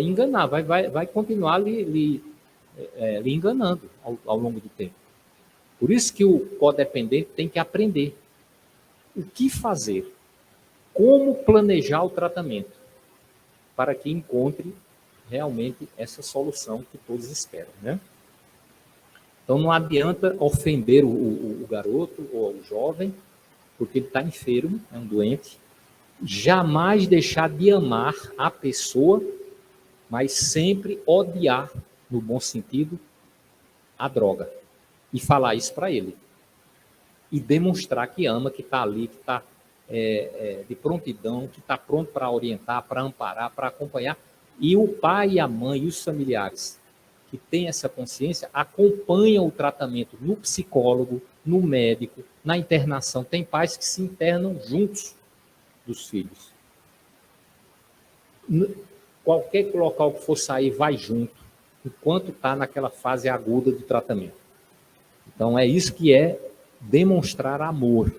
enganar, vai continuar lhe enganando ao longo do tempo. Por isso que o codependente tem que aprender o que fazer, como planejar o tratamento, para que encontre realmente essa solução que todos esperam, né? Então não adianta ofender o garoto ou o jovem, porque ele está enfermo, é um doente. Jamais deixar de amar a pessoa, mas sempre odiar, no bom sentido, a droga. E falar isso para ele. e demonstrar que ama, que está ali, que está de prontidão, que está pronto para orientar, para amparar, para acompanhar. E o pai e a mãe e os familiares que têm essa consciência acompanham o tratamento no psicólogo, no médico, na internação. Tem pais que se internam juntos dos filhos. Qualquer local que for sair, vai junto, enquanto está naquela fase aguda do tratamento. Então, é isso que é demonstrar amor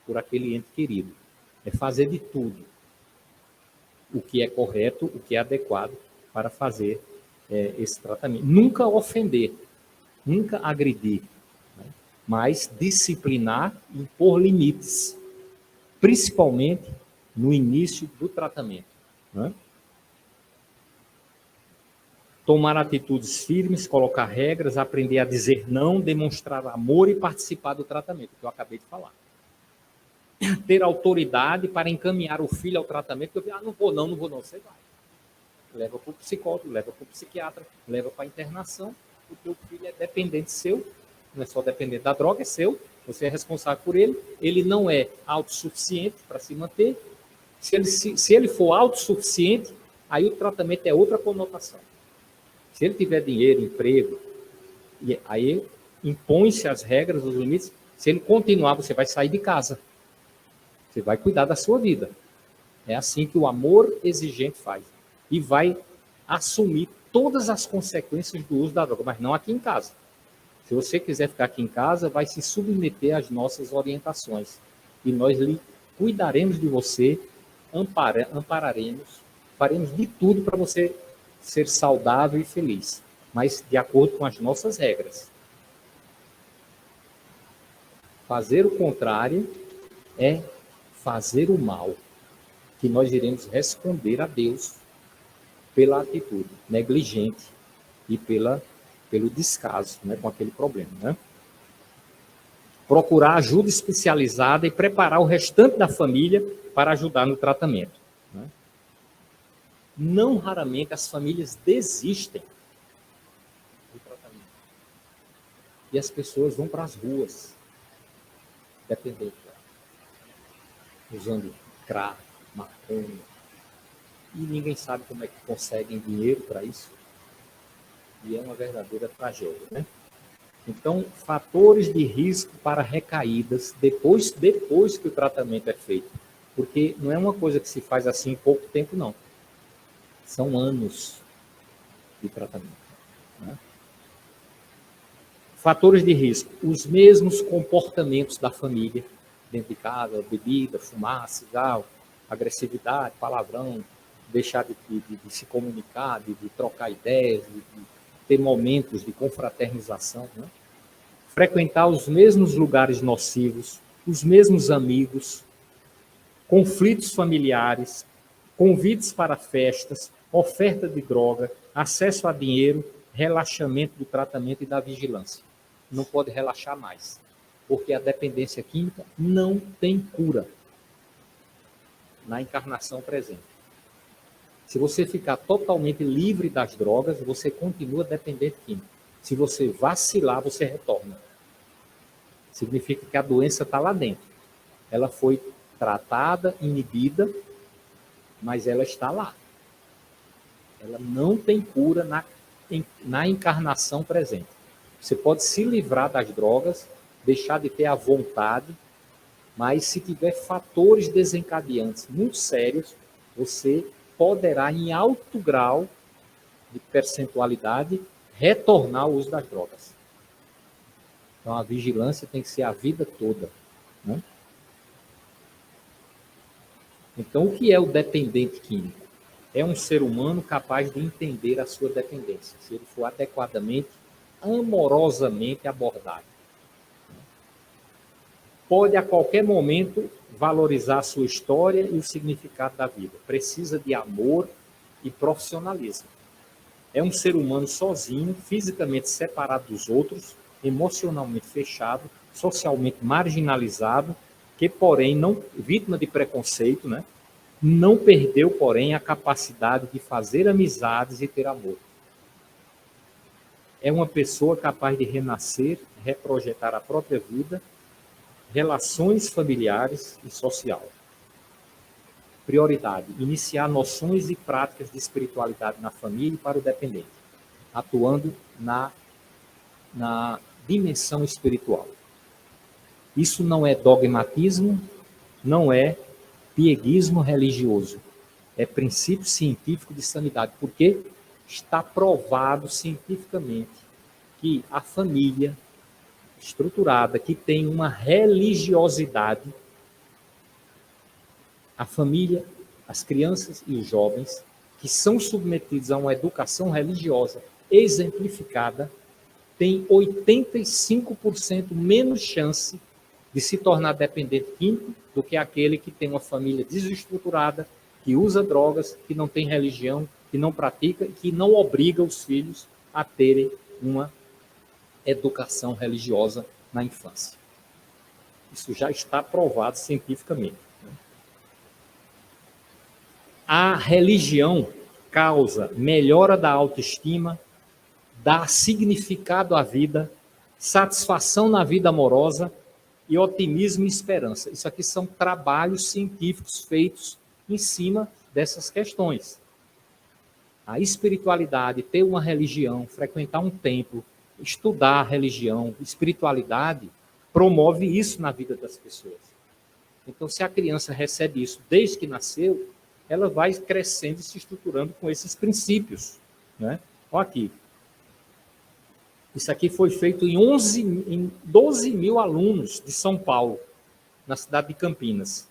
por aquele ente querido. É fazer de tudo o que é correto, o que é adequado para fazer esse tratamento. Nunca ofender, nunca agredir, né? Mas disciplinar e impor limites, principalmente no início do tratamento, né? Tomar atitudes firmes, colocar regras, aprender a dizer não, demonstrar amor e participar do tratamento, que eu acabei de falar. Ter autoridade para encaminhar o filho ao tratamento, porque eu não vou não, você vai. Leva para o psicólogo, leva para o psiquiatra, leva para a internação, o teu filho é dependente seu, não é só dependente da droga, é seu, você é responsável por ele, ele não é autossuficiente para se manter. Se ele for autossuficiente, aí o tratamento é outra conotação. Se ele tiver dinheiro, emprego, aí impõe-se as regras, os limites. Se ele continuar, você vai sair de casa. Você vai cuidar da sua vida. É assim que o amor exigente faz. E vai assumir todas as consequências do uso da droga, mas não aqui em casa. Se você quiser ficar aqui em casa, vai se submeter às nossas orientações. E nós lhe cuidaremos de você, ampararemos, faremos de tudo para você ser saudável e feliz, mas de acordo com as nossas regras. Fazer o contrário é fazer o mal, que nós iremos responder a Deus pela atitude negligente e pelo descaso, né, com aquele problema, né? Procurar ajuda especializada e preparar o restante da família para ajudar no tratamento, né? Não raramente as famílias desistem do tratamento. E as pessoas vão para as ruas, dependendo, usando crack, maconha. E ninguém sabe como é que conseguem dinheiro para isso. E é uma verdadeira tragédia, né? Então, fatores de risco para recaídas depois que o tratamento é feito. Porque não é uma coisa que se faz assim em pouco tempo, não. São anos de tratamento, né? Fatores de risco. Os mesmos comportamentos da família, dentro de casa, bebida, fumar, cigarro, agressividade, palavrão, deixar de se comunicar, de trocar ideias, de ter momentos de confraternização, né? Frequentar os mesmos lugares nocivos, os mesmos amigos, conflitos familiares, convites para festas, oferta de droga, acesso a dinheiro, relaxamento do tratamento e da vigilância. Não pode relaxar mais, porque a dependência química não tem cura na encarnação presente. Se você ficar totalmente livre das drogas, você continua dependente químico. Se você vacilar, você retorna. Significa que a doença está lá dentro. Ela foi tratada, inibida, mas ela está lá. Ela não tem cura na encarnação presente. Você pode se livrar das drogas, deixar de ter a vontade, mas se tiver fatores desencadeantes muito sérios, você poderá, em alto grau de percentualidade, retornar ao uso das drogas. Então, a vigilância tem que ser a vida toda, né? Então, o que é o dependente químico? É um ser humano capaz de entender a sua dependência, se ele for adequadamente, amorosamente abordado. Pode, a qualquer momento, valorizar a sua história e o significado da vida. Precisa de amor e profissionalismo. É um ser humano sozinho, fisicamente separado dos outros, emocionalmente fechado, socialmente marginalizado, que, porém, não, vítima de preconceito, né? Não perdeu, porém, a capacidade de fazer amizades e ter amor. É uma pessoa capaz de renascer, reprojetar a própria vida relações familiares e social. Prioridade, iniciar noções e práticas de espiritualidade na família e para o dependente, atuando na dimensão espiritual. Isso não é dogmatismo, não é pieguismo religioso. É princípio científico de sanidade, porque está provado cientificamente que a família estruturada, que tem uma religiosidade, a família, as crianças e os jovens, que são submetidos a uma educação religiosa exemplificada, tem 85% menos chance de se tornar dependente químico do que aquele que tem uma família desestruturada, que usa drogas, que não tem religião, que não pratica e que não obriga os filhos a terem uma educação religiosa na infância. Isso já está provado cientificamente. A religião causa melhora da autoestima, dá significado à vida, satisfação na vida amorosa e otimismo e esperança. Isso aqui são trabalhos científicos feitos em cima dessas questões. A espiritualidade, ter uma religião, frequentar um templo, estudar a religião, espiritualidade, promove isso na vida das pessoas. Então, se a criança recebe isso desde que nasceu, ela vai crescendo e se estruturando com esses princípios. Né? Olha aqui. Isso aqui foi feito em 12 mil alunos de São Paulo, na cidade de Campinas.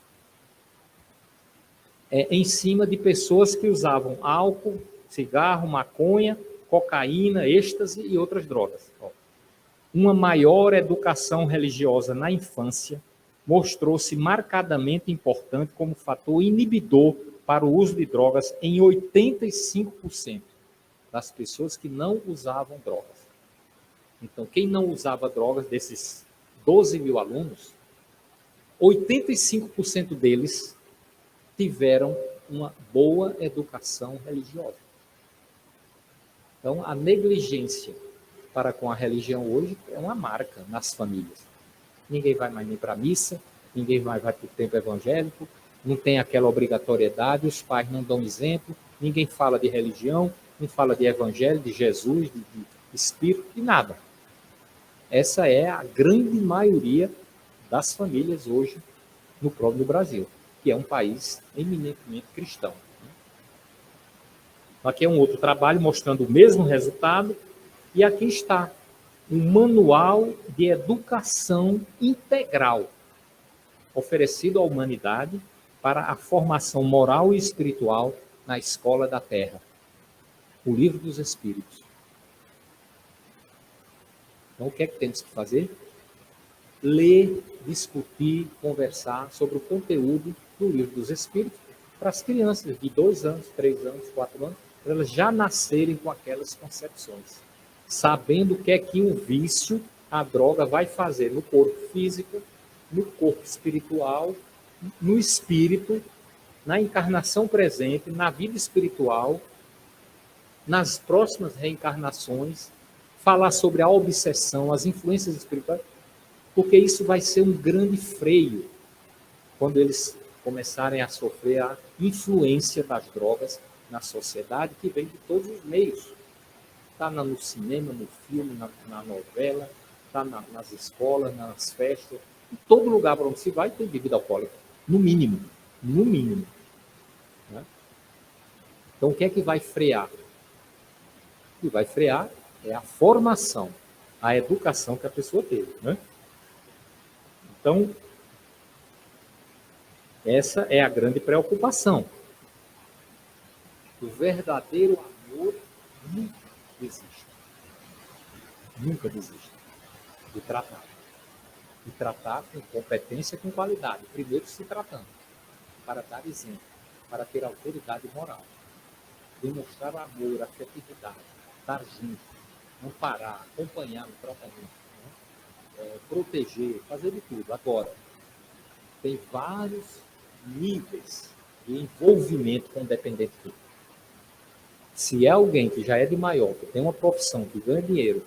Em cima de pessoas que usavam álcool, cigarro, maconha, cocaína, êxtase e outras drogas. Uma maior educação religiosa na infância mostrou-se marcadamente importante como fator inibidor para o uso de drogas em 85% das pessoas que não usavam drogas. Então, quem não usava drogas, desses 12 mil alunos, 85% deles tiveram uma boa educação religiosa. Então, a negligência para com a religião hoje é uma marca nas famílias. Ninguém vai mais nem para a missa, ninguém vai para o templo evangélico, não tem aquela obrigatoriedade, os pais não dão exemplo, ninguém fala de religião, não fala de evangelho, de Jesus, de espírito, de nada. Essa é a grande maioria das famílias hoje no próprio Brasil, que é um país eminentemente cristão. Aqui é um outro trabalho mostrando o mesmo resultado, e aqui está um manual de educação integral oferecido à humanidade para a formação moral e espiritual na escola da Terra. O Livro dos Espíritos. Então, o que é que temos que fazer? Ler, discutir, conversar sobre o conteúdo do Livro dos Espíritos para as crianças de 2 anos, 3 anos, 4 anos, para elas já nascerem com aquelas concepções, sabendo o que é que o vício, a droga, vai fazer no corpo físico, no corpo espiritual, no espírito, na encarnação presente, na vida espiritual, nas próximas reencarnações, falar sobre a obsessão, as influências espirituais, porque isso vai ser um grande freio quando eles começarem a sofrer a influência das drogas na sociedade, que vem de todos os meios. Está no cinema, no filme, na novela, está nas escolas, nas festas, em todo lugar para onde se vai tem bebida alcoólica, no mínimo. No mínimo. Né? Então, o que é que vai frear? O que vai frear é a formação, a educação que a pessoa teve. Né? Então, essa é a grande preocupação. O verdadeiro amor nunca desiste. Nunca desiste de tratar. De tratar com competência e com qualidade. Primeiro se tratando, para dar exemplo, para ter autoridade moral. Demonstrar amor, afetividade, estar junto, amparar, acompanhar no tratamento, né? Proteger, fazer de tudo. Agora, tem vários níveis de envolvimento com o dependente químico. Se é alguém que já é de maior, que tem uma profissão, que ganha dinheiro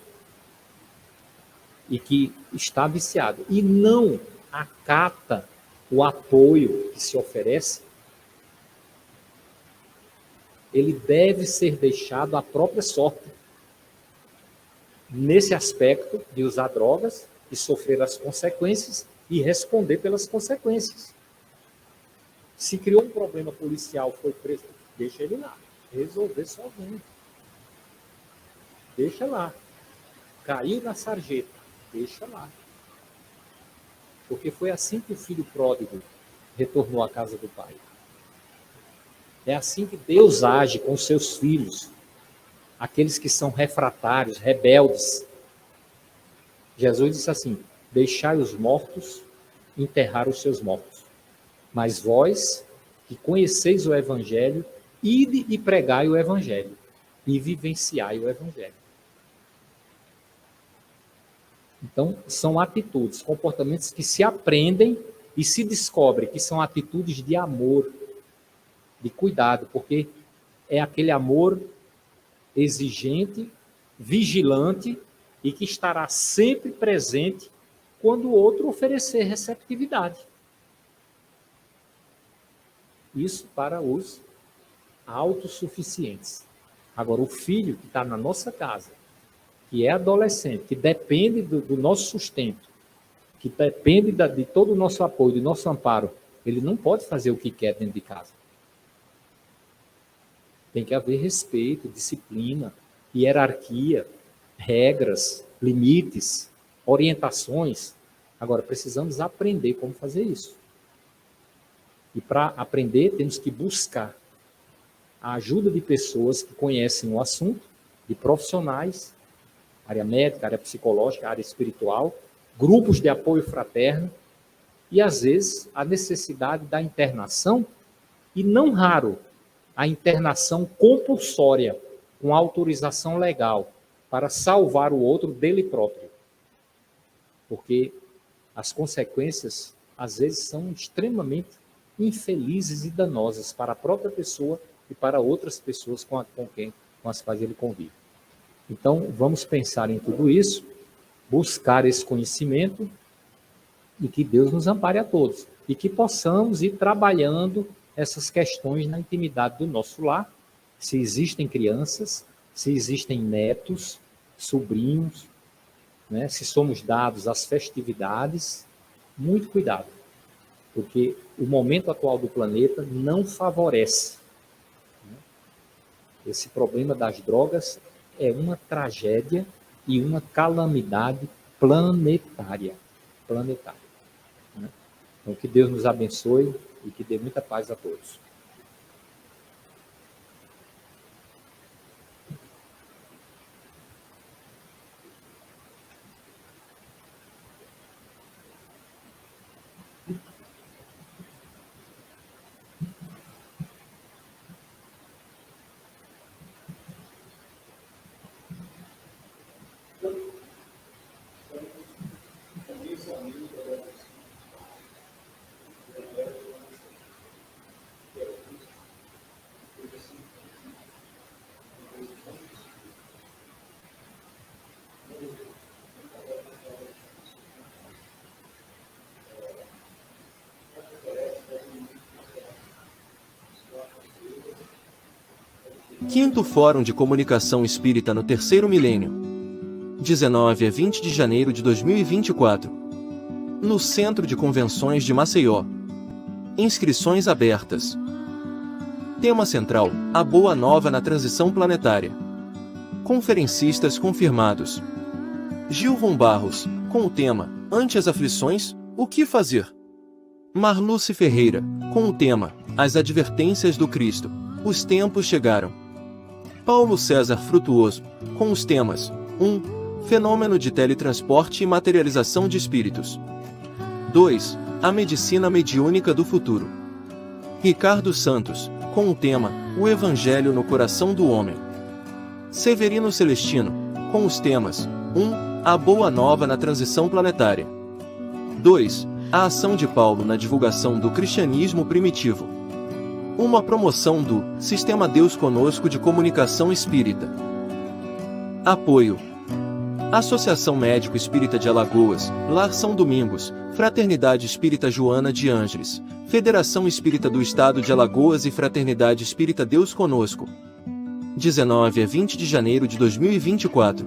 e que está viciado e não acata o apoio que se oferece, ele deve ser deixado à própria sorte. Nesse aspecto de usar drogas e sofrer as consequências e responder pelas consequências. Se criou um problema policial, foi preso, deixa ele lá, resolver sozinho. Deixa lá. Caiu na sarjeta, deixa lá. Porque foi assim que o filho pródigo retornou à casa do pai. É assim que Deus age com os seus filhos, aqueles que são refratários, rebeldes. Jesus disse assim: deixai os mortos enterrar os seus mortos. Mas vós, que conheceis o Evangelho, ide e pregai o Evangelho, e vivenciai o Evangelho. Então, são atitudes, comportamentos que se aprendem e se descobrem que são atitudes de amor, de cuidado, porque é aquele amor exigente, vigilante e que estará sempre presente quando o outro oferecer receptividade. Isso para os autossuficientes. Agora, o filho que está na nossa casa, que é adolescente, que depende do nosso sustento, que depende de todo o nosso apoio, do nosso amparo, ele não pode fazer o que quer dentro de casa. Tem que haver respeito, disciplina, hierarquia, regras, limites, orientações. Agora, precisamos aprender como fazer isso. E para aprender, temos que buscar a ajuda de pessoas que conhecem o assunto, de profissionais, área médica, área psicológica, área espiritual, grupos de apoio fraterno e, às vezes, a necessidade da internação e, não raro, a internação compulsória, com autorização legal, para salvar o outro dele próprio. Porque as consequências, às vezes, são extremamente infelizes e danosas para a própria pessoa e para outras pessoas com as quais ele convive. Então, vamos pensar em tudo isso, buscar esse conhecimento e que Deus nos ampare a todos. E que possamos ir trabalhando essas questões na intimidade do nosso lar, se existem crianças, se existem netos, sobrinhos, né? Se somos dados às festividades, muito cuidado, porque o momento atual do planeta não favorece. Esse problema das drogas é uma tragédia e uma calamidade planetária. Então, que Deus nos abençoe e que dê muita paz a todos. Quinto Fórum de Comunicação Espírita no Terceiro Milênio. 19 a 20 de janeiro de 2024. No Centro de Convenções de Maceió. Inscrições abertas. Tema central: a Boa Nova na Transição Planetária. Conferencistas confirmados: Gilvon Barros, com o tema Ante as Aflições, o que fazer? Marluce Ferreira, com o tema As Advertências do Cristo, os tempos chegaram. Paulo César Frutuoso, com os temas 1. Fenômeno de teletransporte e materialização de espíritos. 2. A medicina mediúnica do futuro. Ricardo Santos, com o tema O Evangelho no Coração do Homem. Severino Celestino, com os temas 1. A Boa Nova na Transição Planetária. 2. A ação de Paulo na divulgação do cristianismo primitivo. Uma promoção do Sistema Deus Conosco de Comunicação Espírita. Apoio: Associação Médico Espírita de Alagoas, Lar São Domingos, Fraternidade Espírita Joana de Ângeles, Federação Espírita do Estado de Alagoas e Fraternidade Espírita Deus Conosco. 19 a 20 de janeiro de 2024.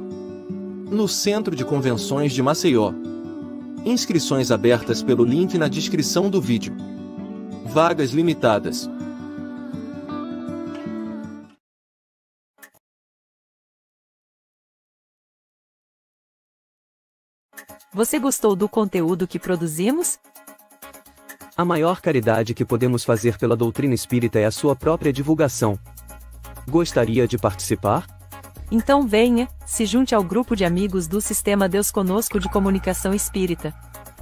No Centro de Convenções de Maceió. Inscrições abertas pelo link na descrição do vídeo. Vagas limitadas. Você gostou do conteúdo que produzimos? A maior caridade que podemos fazer pela doutrina espírita é a sua própria divulgação. Gostaria de participar? Então venha, se junte ao grupo de amigos do Sistema Deus Conosco de Comunicação Espírita.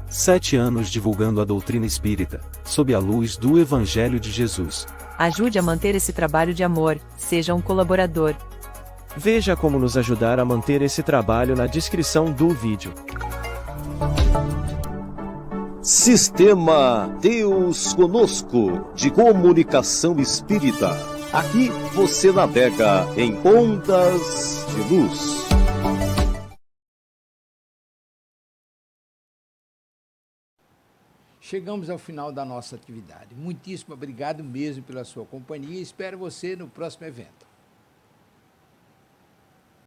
7 anos divulgando a doutrina espírita, sob a luz do Evangelho de Jesus. Ajude a manter esse trabalho de amor, seja um colaborador. Veja como nos ajudar a manter esse trabalho na descrição do vídeo. Sistema Deus Conosco de Comunicação Espírita. Aqui você navega em ondas de luz. Chegamos ao final da nossa atividade. Muitíssimo obrigado mesmo pela sua companhia e espero você no próximo evento.